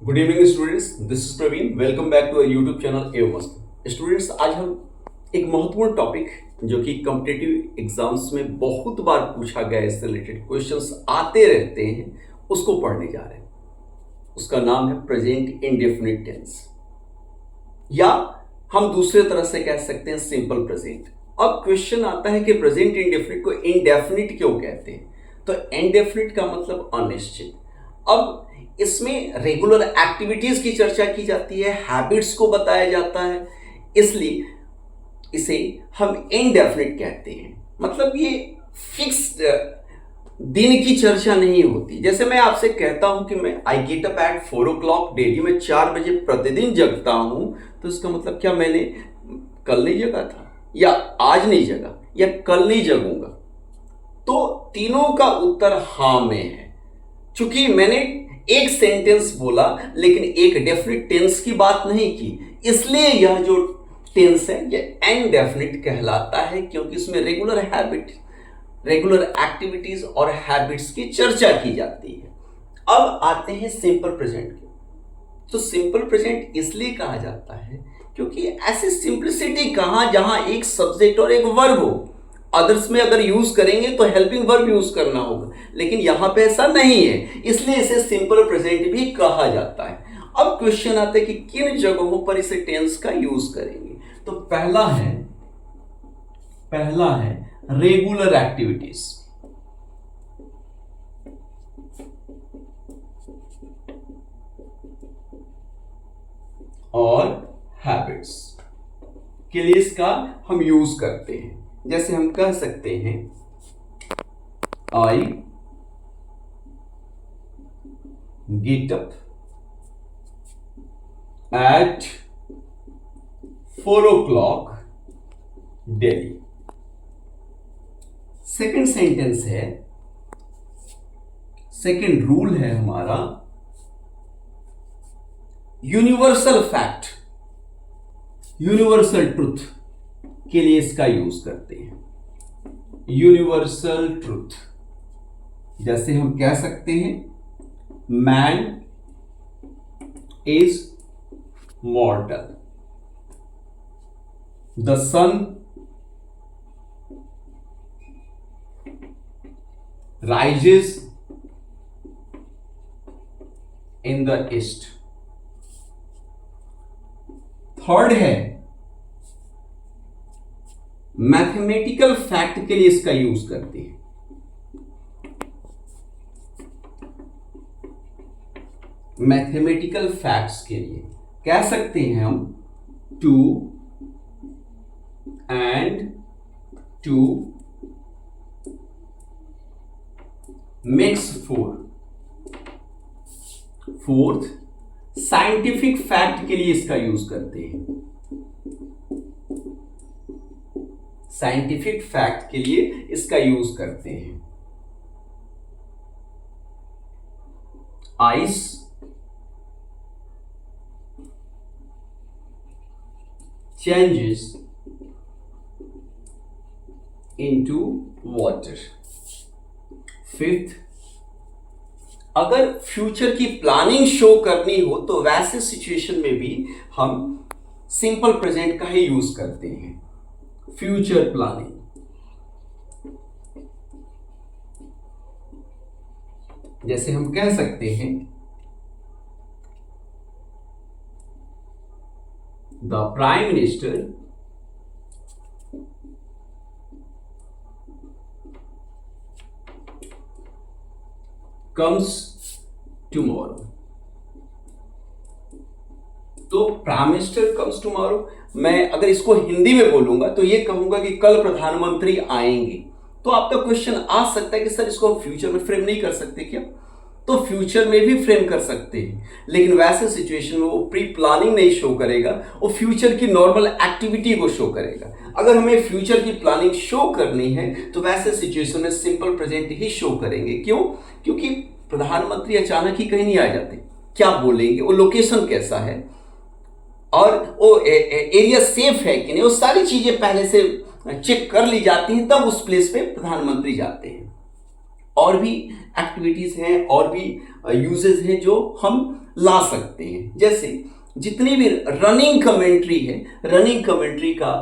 Good evening students, this is Praveen. Welcome back to YouTube channel एव मस्त। Students, आज हम एक महत्वपूर्ण टॉपिक जो कि कॉम्पिटिटिव एग्जाम्स में बहुत बार पूछा गया, इससे रिलेटेड क्वेश्चंस आते रहते हैं, उसको पढ़ने जा रहे हैं। उसका नाम है प्रेजेंट इंडेफिनिट टेंस, या हम दूसरे तरह से कह सकते हैं सिंपल प्रेजेंट। अब क्वेश्चन आता है कि प्रेजेंट इंडेफिनिट को इंडेफिनिट क्यों कहते हैं? तो इंडेफिनिट का मतलब अनिश्चित। अब इसमें रेगुलर एक्टिविटीज की चर्चा की जाती है, हैबिट्स को बताया जाता है, इसलिए इसे हम इनडेफिनिट कहते हैं। मतलब ये फिक्स्ड दिन की चर्चा नहीं होती। जैसे मैं आपसे कहता हूं कि मैं I get up at 4 o'clock daily, मैं 4 बजे प्रतिदिन जगता हूं, तो इसका मतलब क्या मैंने कल नहीं जगा था, या आज नहीं जगा, या कल नहीं जगूंगा? तो तीनों का उत्तर हाँ में है। चूंकि मैंने एक सेंटेंस बोला लेकिन एक डेफिनिट टेंस की बात नहीं की, इसलिए यह जो टेंस है यह इनडेफिनिट कहलाता है, क्योंकि इसमें रेगुलर एक्टिविटीज और हैबिट्स की चर्चा की जाती है। अब आते हैं सिंपल प्रेजेंट के। तो सिंपल प्रेजेंट इसलिए कहा जाता है क्योंकि ऐसी सिंप्लिसिटी कहां जहां एक सब्जेक्ट और एक वर्ब हो। अदर्स में अगर यूज करेंगे तो हेल्पिंग वर्ब यूज करना होगा, लेकिन यहां पे ऐसा नहीं है, इसलिए इसे सिंपल प्रेजेंट भी कहा जाता है। अब क्वेश्चन आता है कि किन जगहों पर इसे टेंस का यूज करेंगे। तो पहला है रेगुलर एक्टिविटीज, और हैबिट्स के लिए इसका हम यूज करते हैं। जैसे हम कह सकते हैं I get up at 4 o'clock daily. Second sentence है, सेकंड रूल है हमारा, यूनिवर्सल फैक्ट, यूनिवर्सल ट्रुथ के लिए इसका यूज करते हैं। यूनिवर्सल ट्रुथ, जैसे हम कह सकते हैं man is mortal, the sun rises in the east. Third है मैथमेटिकल फैक्ट के लिए इसका यूज करते हैं। मैथमेटिकल फैक्ट्स के लिए कह सकते हैं हम 2 and 2 makes 4। Fourth, scientific fact के लिए इसका यूज करते हैं। साइंटिफिक फैक्ट के लिए इसका यूज करते हैं। Ice changes into water. Fifth, अगर फ्यूचर की प्लानिंग शो करनी हो तो वैसे सिचुएशन में भी हम सिंपल प्रेजेंट का ही यूज करते हैं। फ्यूचर प्लानिंग, जैसे हम कह सकते हैं the prime minister comes tomorrow. तो प्राइम मिनिस्टर कम्स टुमारो, मैं अगर इसको हिंदी में बोलूंगा तो ये कहूंगा कि कल प्रधानमंत्री आएंगे। तो आपका क्वेश्चन आ सकता है कि सर इसको हम फ्यूचर में फ्रेम नहीं कर सकते क्या? तो फ्यूचर में भी फ्रेम कर सकते हैं, लेकिन वैसे सिचुएशन में वो प्री प्लानिंग नहीं शो करेगा, वो फ्यूचर की नॉर्मल एक्टिविटी को शो करेगा। अगर हमें फ्यूचर की प्लानिंग शो करनी है तो वैसे सिचुएशन में सिंपल प्रेजेंट ही शो करेंगे। क्यों? क्योंकि प्रधानमंत्री अचानक ही कहीं नहीं आ जाते, क्या बोलेंगे, वो लोकेशन कैसा है, और वो एरिया सेफ है कि नहीं, वो सारी चीजें पहले से चेक कर ली जाती हैं, तब उस प्लेस पे प्रधानमंत्री जाते हैं। और भी एक्टिविटीज हैं, और भी यूजेस हैं जो हम ला सकते हैं। जैसे जितनी भी रनिंग कमेंट्री है, रनिंग कमेंट्री का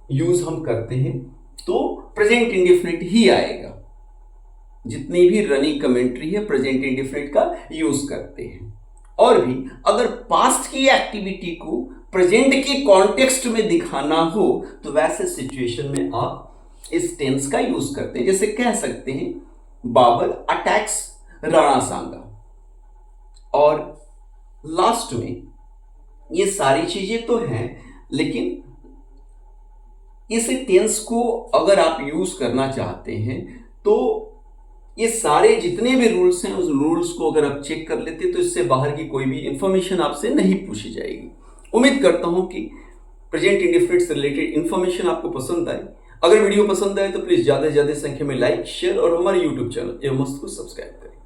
यूज हम करते हैं तो प्रेजेंट इंडेफिनिट ही आएगा। जितनी भी रनिंग कमेंट्री है प्रेजेंट इंडेफिनिट का यूज करते हैं। और भी अगर पास्ट की एक्टिविटी को प्रेजेंट के कॉन्टेक्स्ट में दिखाना हो तो वैसे सिचुएशन में आप इस टेंस का यूज करते हैं। जैसे कह सकते हैं बाबर अटैक्स राणा सांगा। और लास्ट में ये सारी चीजें तो हैं, लेकिन इस टेंस को अगर आप यूज करना चाहते हैं तो ये सारे जितने भी रूल्स हैं उस रूल्स को अगर आप चेक कर लेते तो इससे बाहर की कोई भी इंफॉर्मेशन आपसे नहीं पूछी जाएगी। उम्मीद करता हूं कि प्रेजेंट इंडेफिनिट से रिलेटेड इंफॉर्मेशन आपको पसंद आए। अगर वीडियो पसंद आए तो प्लीज ज्यादा से ज्यादा संख्या में लाइक, शेयर और हमारे यूट्यूब चैनल एवं मस्त को सब्सक्राइब करें।